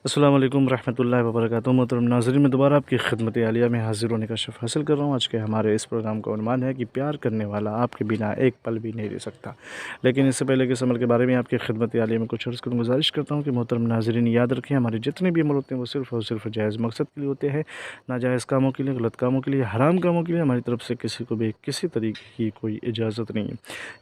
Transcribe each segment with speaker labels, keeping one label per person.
Speaker 1: السلام علیکم ورحمۃ اللہ وبرکاتہ۔ محترم ناظرین، میں دوبارہ آپ کی خدمت عالیہ میں حاضر ہونے کا شرف حاصل کر رہا ہوں۔ آج کے ہمارے اس پروگرام کا عنوان ہے کہ پیار کرنے والا آپ کے بنا ایک پل بھی نہیں رہ سکتا۔ لیکن اس سے پہلے کہ اس عمل کے بارے میں آپ کی خدمت عالیہ میں کچھ عرض کروں، گزارش کرتا ہوں کہ محترم ناظرین یاد رکھیں، ہمارے جتنے بھی عمل ہوتے ہیں وہ صرف اور صرف جائز مقصد کے لیے ہوتے ہیں، ناجائز کاموں کے لیے، غلط کاموں کے لیے، حرام کاموں کے لیے ہماری طرف سے کسی کو بھی کسی طریقے کی کوئی اجازت نہیں ہے۔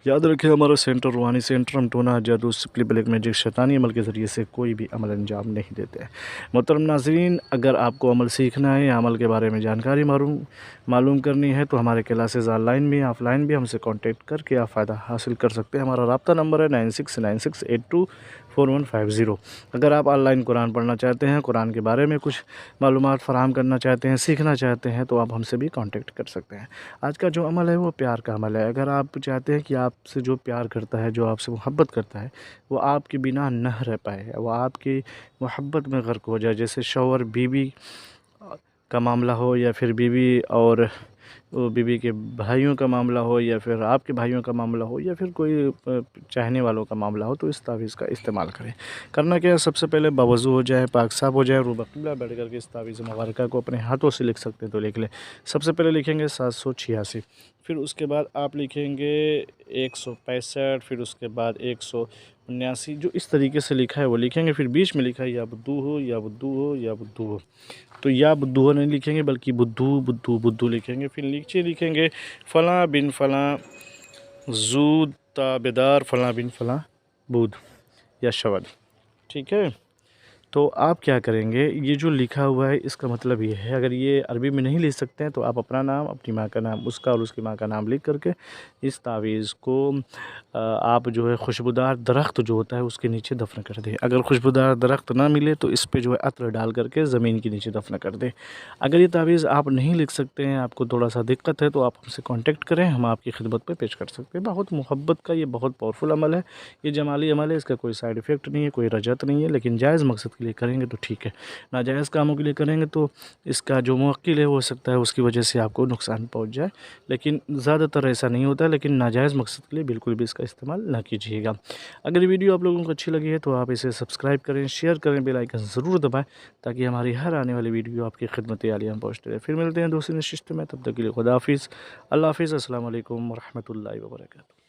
Speaker 1: یاد رکھیں، ہمارا سینٹر روحانی سینٹر، ہم ٹونا، جادو، سکلی، بلیک میجک، شیطانی عمل کے ذریعے سے کوئی بھی عمل انجام نہیں دیتے ہیں۔ محترم ناظرین، اگر آپ کو عمل سیکھنا ہے یا عمل کے بارے میں جانکاری معلوم کرنی ہے تو ہمارے کلاسز آن لائن بھی آف لائن بھی ہم سے کانٹیکٹ کر کے آپ فائدہ حاصل کر سکتے ہیں۔ ہمارا رابطہ نمبر ہے 9696824150۔ اگر آپ آن لائن قرآن پڑھنا چاہتے ہیں، قرآن کے بارے میں کچھ معلومات فراہم کرنا چاہتے ہیں، سیکھنا چاہتے ہیں تو آپ ہم سے بھی کانٹیکٹ کر سکتے ہیں۔ آج کا جو عمل ہے وہ پیار کا عمل ہے۔ اگر آپ چاہتے ہیں کہ آپ سے جو پیار کرتا ہے، جو آپ سے محبت کرتا ہے، وہ آپ کے بنا نہ رہ پائے، وہ آپ کی محبت میں غرق ہو جائے، جیسے شوہر بیوی کا معاملہ ہو، یا پھر بیوی اور بیوی کے بھائیوں کا معاملہ ہو، یا پھر آپ کے بھائیوں کا معاملہ ہو، یا پھر کوئی چاہنے والوں کا معاملہ ہو، تو اس تعویذ کا استعمال کریں۔ کرنا کیا ہے، سب سے پہلے باوضو ہو جائے، پاک صاف ہو جائے، روبہ قبلہ بیٹھ کر کے اس تعویذ مبارکہ کو اپنے ہاتھوں سے لکھ سکتے ہیں تو لکھ لیں۔ سب سے پہلے لکھیں گے 786، پھر اس کے بعد آپ لکھیں گے 165، پھر اس کے بعد 179، جو اس طریقے سے لکھا ہے وہ لکھیں گے۔ پھر بیچ میں لکھا ہے یا بدو ہو، یا بدو ہو، یا بدو ہو، تو یا بدو ہو نہیں لکھیں گے بلکہ بدو بدو بدو لکھیں گے۔ پھر نیچے لکھیں گے فلاں بن فلاں زود تابدار فلاں بن فلاں بود یا شود، ٹھیک ہے۔ تو آپ کیا کریں گے، یہ جو لکھا ہوا ہے اس کا مطلب یہ ہے، اگر یہ عربی میں نہیں لکھ سکتے ہیں تو آپ اپنا نام، اپنی ماں کا نام، اس کا اور اس کی ماں کا نام لکھ کر کے اس تعویذ کو آپ جو ہے خوشبودار درخت جو ہوتا ہے اس کے نیچے دفن کر دیں۔ اگر خوشبودار درخت نہ ملے تو اس پہ جو ہے عطر ڈال کر کے زمین کے نیچے دفن کر دیں۔ اگر یہ تعویذ آپ نہیں لکھ سکتے ہیں، آپ کو تھوڑا سا دقت ہے، تو آپ ہم سے کانٹیکٹ کریں، ہم آپ کی خدمت پہ پیش کر سکتے ہیں۔ بہت محبت کا یہ بہت پاورفل عمل ہے، یہ جمالی عمل ہے، اس کا کوئی سائیڈ ایفیکٹ نہیں ہے، کوئی رجعت نہیں ہے، لیکن جائز مقصد کے لیے کریں گے تو ٹھیک ہے، ناجائز کاموں کے لیے کریں گے تو اس کا جو موکل ہے ہو سکتا ہے اس کی وجہ سے آپ کو نقصان پہنچ جائے، لیکن زیادہ تر ایسا نہیں ہوتا ہے۔ لیکن ناجائز مقصد کے لیے بالکل بھی اس کا استعمال نہ کیجیے گا۔ اگر یہ ویڈیو آپ لوگوں کو اچھی لگی ہے تو آپ اسے سبسکرائب کریں، شیئر کریں، بیل آئیکن ضرور دبائیں تاکہ ہماری ہر آنے والی ویڈیو آپ کی خدمت عالیہ میں پہنچتے رہے۔ پھر ملتے ہیں دوسری نشست میں، تب تک کے لیے خدا حافظ، اللہ حافظ، السلام علیکم ورحمۃ اللہ وبرکاتہ۔